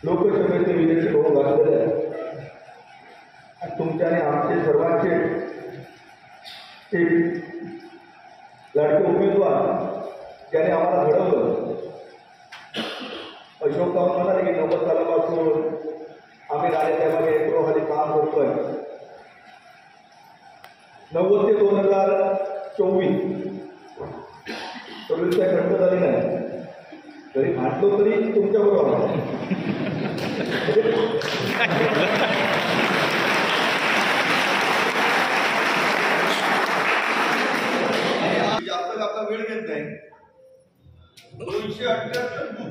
लोकसभेचे विजयी होऊन घातलेले आहे। तुमच्या आणि आमचे सर्वांचे एक लाडके उमेदवार ज्याने आम्हाला घडवलं, अशोकराव म्हणाले की 90 सालापासून आम्ही राजकारणामध्ये एप्रोहाली काम करतोय। 90 ते 2024 सर्विस काय खंड झाली नाही, तरी भांडलो तरी तुमच्याबरोबर जास्त आपला वेळ घेत नाही। 278 बूथ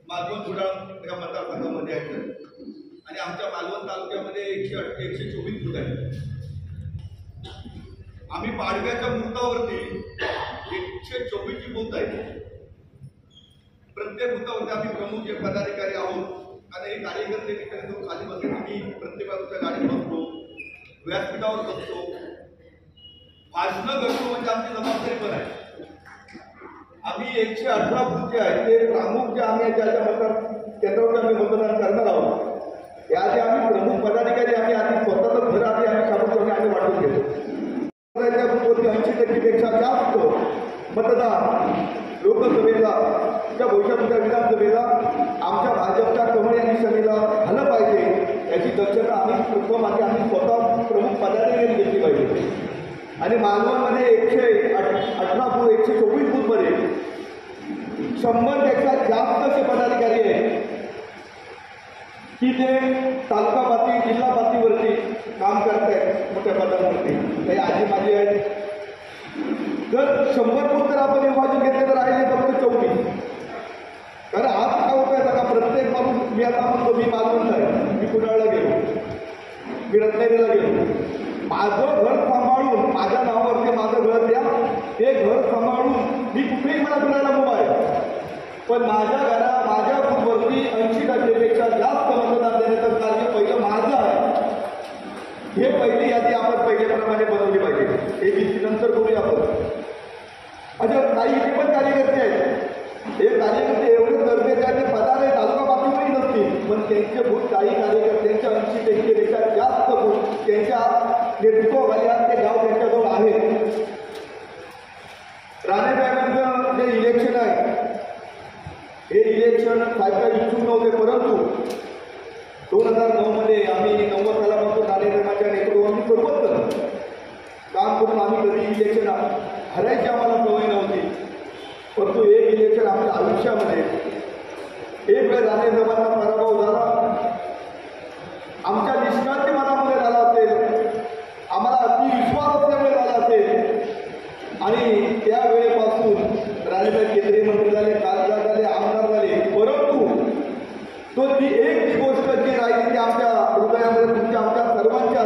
मालवण कुडाळ या मतदारसंघामध्ये आहेत आणि आमच्या मालवण तालुक्यामध्ये 124 बूथ आहेत। आम्ही पाडव्याच्या मुहूर्तावरती 124 बूथ आहेत। प्रत्येक बुथावरती आम्ही प्रमुख जे पदाधिकारी आहोत आणि हे कार्यकर्ते तिकडे खाली बसतो, आम्ही प्रत्येक बाजूच्या गाडीत बसतो, व्यासपीठावर बसतो, भाषणं करतो, म्हणजे आमची जबाबदारी पण आहे। आम्ही 118 बूथ जे आहेत ते प्रमुख जे आम्ही ज्याच्या मतदार केंद्रावर आम्ही मतदान करणार आहोत, याआधी आम्ही प्रमुख पदाधिकारी आम्ही आधी स्वतःचं घर आधी आम्ही शाबूत आम्ही वाटून घेतो। त्या बूथवरती 80% जास्त मतदान लोकसभेला त्या भविष्याच्या विधानसभेला आमच्या भाजपच्या कमळ या निशाणीला झालं पाहिजे, याची दक्षता आम्ही प्रथम आम्ही स्वतः प्रमुख पदाधिकारी घेतली पाहिजे। आणि मालवणमध्ये 118 बूथ 124 बूथमध्ये 100पेक्षा जास्त असे पदाधिकारी आहेत की ते तालुका पातळी जिल्हा पातळीवरती काम करत आहेत, मोठ्या पदांवरती काही आजी माझी आहेत। जर 100 बूथ तर आपण विभाजन घेतले तर राहिले फक्त 24। कारण आज काय होत आहे का, प्रत्येक माणूस मी आता म्हणतो मी मालवणला आहे, मी कुडाळला गेलो, मी रत्नागिरीला गेलो, माझं घर सांभाळून माझ्या नावावरती माझं घर द्या, ते घर सांभाळून मी कुठेही मला फिरायला मोबाईल, पण माझ्या बूथवरती 80%पेक्षा जास्त मतदान देण्याचं कार्य पहिलं माझं आहे। हे पहिली यादी आपण पहिल्याप्रमाणे बनवली पाहिजे। एक नंतर करूया आपण। अच्छा, काही इथे पण कार्यकर्ते आहेत, हे कार्यकर्ते एवढे गरजेचे आहेत, पदाने तालुका पातळीवरही नसतील, पण त्यांचे बूथ काही कार्यकर्त्यांच्या 80%पेक्षा जास्त बूथ त्यांच्या नेतृत्वाखाली ते गाव त्यांच्याजवळ आहेत। राणेसाहेबांचं जे इलेक्शन आहे हे इलेक्शन साहेब इच्छुक नव्हते, परंतु 2009 मध्ये आम्ही 90 सालापासून राणेसाहेबांच्या नेतृत्वाखाली सर्वच काम करून आम्ही कधी इलेक्शन हरायची आम्हाला सवय नव्हती, परंतु एक इलेक्शन आमच्या आयुष्यामध्ये एक वेळ राणेसाहेबांचा पराभव झाला, आमच्या निष्काळजी मनामध्ये झाला असेल, आम्हाला अतिविश्वास असल्यामुळे झाला असेल, आणि त्यावेळेपासून राणेसाहेब केंद्रीय मंत्री झाले, खासदार झाले, आमदार झाले, परंतु तो ती एक गोष्ट जी राहिली ती आमच्या हृदयामध्ये तुमच्या आमच्या सर्वांच्या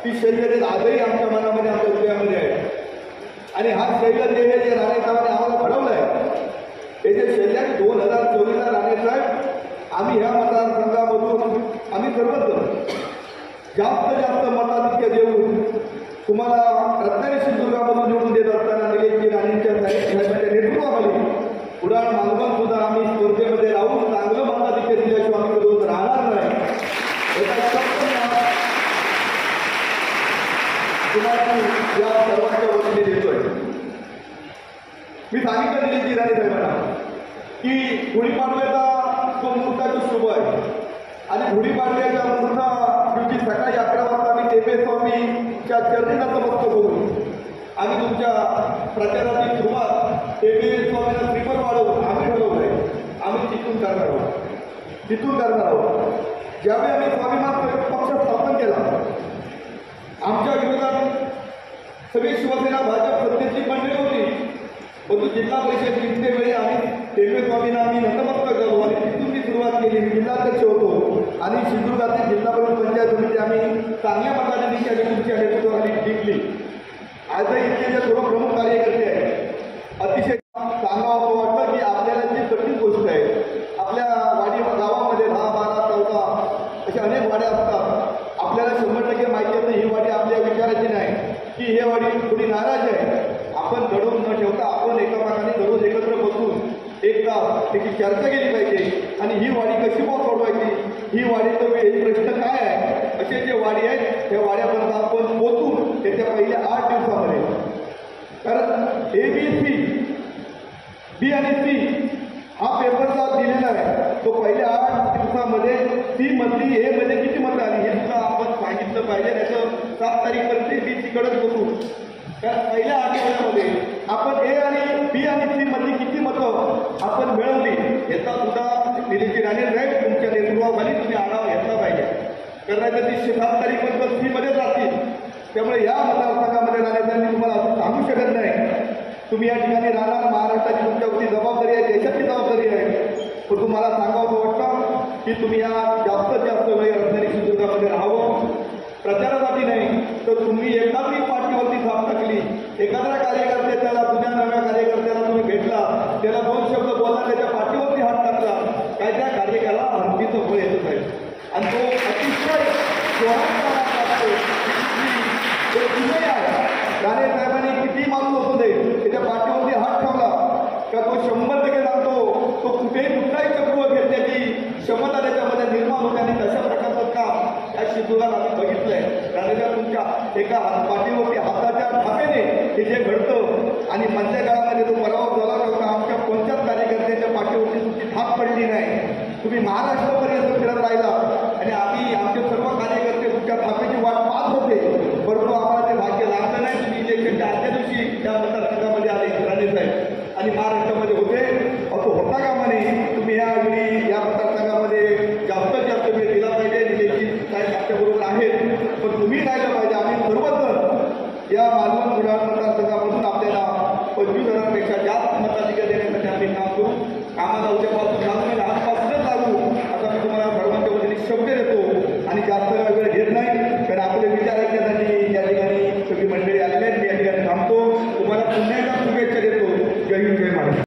ती शैल्य आजही आमच्या मनामध्ये आमच्या हृदयामध्ये आहे। आणि हा शैल्य जे राणेसाहेबांनी आम्हाला घडवलं आहे, हे जे शैल्य 2024ला राणेसाहेब आम्ही ह्या मतदारसंघामधून आम्ही सर्वच जास्त मताधिक्य देऊन तुम्हाला रत्नागिरी सिंधुदुर्गामधून निवडून देत असताना निलेशजी राणेंच्या साहेबांच्या नेतृत्वाखाली कुडाळ मालवण सुद्धा आम्ही स्पर्धेमध्ये राहून चांगलं मताधिक्य दिल्याशिवाय आम्ही कधी राहणार नाही, याचा तुम्हाला या सर्वांच्या वतीने देतोय। मी सांगितलं निलेशजी राणे साहेबांना की गुढीपाडव्याचा जो मुहूर्ताचा शुभ आहे आणि गुढीपाडव्याच्या मुहूर्ता दिवशी सकाळी 11 वाजता मी टेपे स्वामीच्या चरणी नतमस्तक होऊन आम्ही तुमच्या प्रचाराची सुरुवात टेपे स्वामींना श्रीफळ वाढवून आम्ही ठरवलंय, आम्ही तिथून करणार आहोत। ज्यावेळी आम्ही स्वाभिमान पक्ष स्थापन केला, आमच्या विरोधात सगळी शिवसेना भाजप सत्तेची मंडळी होती, परंतु जिल्हा परिषद जिंकतेवेळी आम्ही टेपे स्वामींना आम्ही नतमस्तक झालो आणि तिथून ती सुरुवात केली। जिल्हाध्यक्ष होतो आणि सिंधुदुर्गातील जिल्हा परिषद पंचायत समिती आम्ही चांगल्या मताने तुमच्या नेतृत्वाखाली जिंकली। आजही इथले जे सर्व प्रमुख कार्यकर्ते आहेत, अतिशय सांगावं वाटतं की आपल्याला जी कठीण गोष्ट आहे, आपल्या गावामध्ये 10, 12, 14 अशा अनेक वाड्या असतात, आपल्याला 100% माहिती असतं ही वाडी आपल्या विचाराची नाही, की हे वाडी थोडी नाराज आहे। आपण दडवून न ठेवता आपण एका भागाने दररोज एकत्र बसून एकदा त्याची चर्चा केली पाहिजे आणि ही वाडी कशी सोडवायची ही वाढीचं हे प्रश्न काय आहे, असे जे वाडी आहेत त्या वाड्यापर्यंत आपण पोचून त्याच्या पहिल्या 8 दिवसामध्ये, कारण ABC, B आणि C हा पेपरचा दिलेला आहे, तो पहिल्या 8 दिवसामध्ये सी मधली ए मध्ये किती मतं आली हे सुद्धा आपण सांगितलं पाहिजे. त्याचं 7 तारीखपर्यंत BC कडेच बसू. कारण पहिल्या आठवड्यामध्ये आपण ए आणि बी आणि सी मधली किती मतं आपण मिळवली याचा सुद्धा निलेशजी राणे साहेब तुमच्या नेतृत्वाखाली तुम्ही आढावा घेतला पाहिजे. कारण नाही ती 7 तारीखपर्यंत सी मध्येच राहतील. त्यामुळे या मतदारसंघामध्ये राहण्यासाठी मी तुम्हाला असं सांगू शकत नाही. तुम्ही या ठिकाणी राहणार, महाराष्ट्राची तुमच्यावरती जबाबदारी आहे, देशाची जबाबदारी आहे. पण तुम्हाला सांगावं वाटतं की तुम्ही या जास्तीत जास्त वेळ रत्नागिरी सिंधुदुर्गामध्ये राहावं. प्रचारासाठी नाही तर तुम्ही एखादी पार्टीवरती थाप टाकली, एखाद्या कार्यकर्त्याला, जुन्या नव्या कार्यकर्त्याला तुम्ही भेटला, त्याला 2 शब्द बोलला, त्याच्या पाठीवरती हात टाकला, काय त्या कार्यकाला हत्तीचं फळ येतच आहे. आणि तो अतिशय आहे. राणे साहेबांनी किती माणूस असू दे त्याच्या पाठीवरती हात ठेवला का तो 100% सांगतो, तो कुठेही कुठलाही चक्र घेतल्याची क्षमता त्याच्यामध्ये निर्माण होते. आणि तशा प्रकारचं काम या सिंधुदुर्गात आम्ही बघितलंय. राणेच्या तुमच्या एका पाठीवरती हाताच्या थापेने हे जे घडतं आणि मधल्या काळामध्ये जो पराभव झाला होता, आमच्या कोणत्याच कार्यकर्त्याच्या पाठीवरती तुमची थाप पडली नाही. तुम्ही महाराष्ट्रापर्यंत फिरत राहिला आणि आम्ही आमचे सर्व कार्यकर्ते तुमच्या थापेची वाट पाहत होते, परंतु आम्हाला ते भाग्य लागलं नाही. तुम्ही इलेक्शनच्या आजच्या दिवशी त्या मतदारसंघामध्ये आले राणे साहेब आणि महाराष्ट्रामध्ये होते, असं होता कामा नये. तुम्ही यावेळी या मतदारसंघामध्ये जास्तीत जास्त वेळ दिला पाहिजे. निलेशजी साहेब आमच्याबरोबर आहेत, पण तुम्ही राहिलं पाहिजे. आम्ही सर्वजण या मालवण बुलढाणा मतदारसंघामधून आपल्याला 25,000पेक्षा जास्त मताधिकार देण्यासाठी आम्ही काम करू. कामाला उद्यापासून